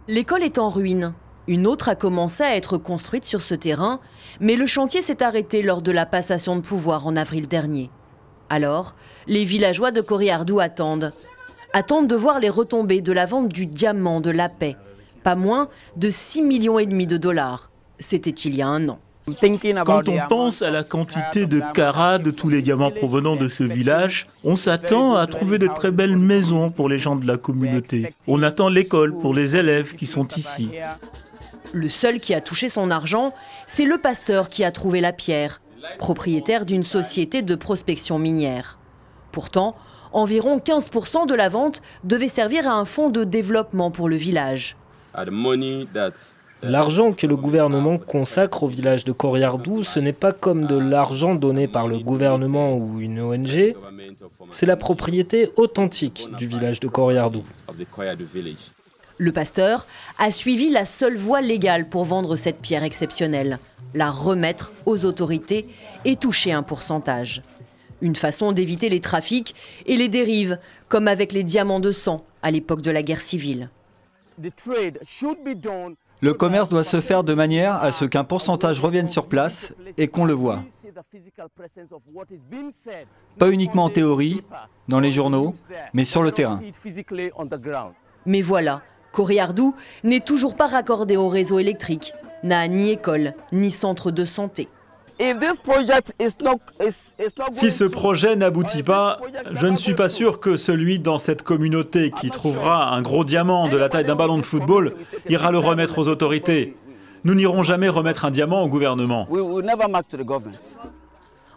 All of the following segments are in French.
L'école est en ruine. Une autre a commencé à être construite sur ce terrain, mais le chantier s'est arrêté lors de la passation de pouvoir en avril dernier. Alors, les villageois de Corriardou attendent de voir les retombées de la vente du diamant de la paix. Pas moins de 6,5 millions de dollars. C'était il y a un an. Quand on pense à la quantité de carats de tous les diamants provenant de ce village, on s'attend à trouver de très belles maisons pour les gens de la communauté. On attend l'école pour les élèves qui sont ici. Le seul qui a touché son argent, c'est le pasteur qui a trouvé la pierre, propriétaire d'une société de prospection minière. Pourtant, environ 15% de la vente devait servir à un fonds de développement pour le village. L'argent que le gouvernement consacre au village de Corriardou, ce n'est pas comme de l'argent donné par le gouvernement ou une ONG, c'est la propriété authentique du village de Corriardou. Le pasteur a suivi la seule voie légale pour vendre cette pierre exceptionnelle, la remettre aux autorités et toucher un pourcentage. Une façon d'éviter les trafics et les dérives, comme avec les diamants de sang à l'époque de la guerre civile. Le commerce doit se faire de manière à ce qu'un pourcentage revienne sur place et qu'on le voit. Pas uniquement en théorie, dans les journaux, mais sur le terrain. Mais voilà, Corriardou n'est toujours pas raccordé au réseau électrique, n'a ni école, ni centre de santé. Si ce projet n'aboutit pas, je ne suis pas sûr que celui dans cette communauté qui trouvera un gros diamant de la taille d'un ballon de football ira le remettre aux autorités. Nous n'irons jamais remettre un diamant au gouvernement.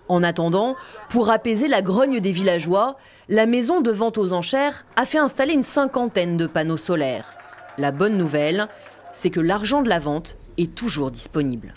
En attendant, pour apaiser la grogne des villageois, la maison de vente aux enchères a fait installer une 50aine de panneaux solaires. La bonne nouvelle, c'est que l'argent de la vente est toujours disponible.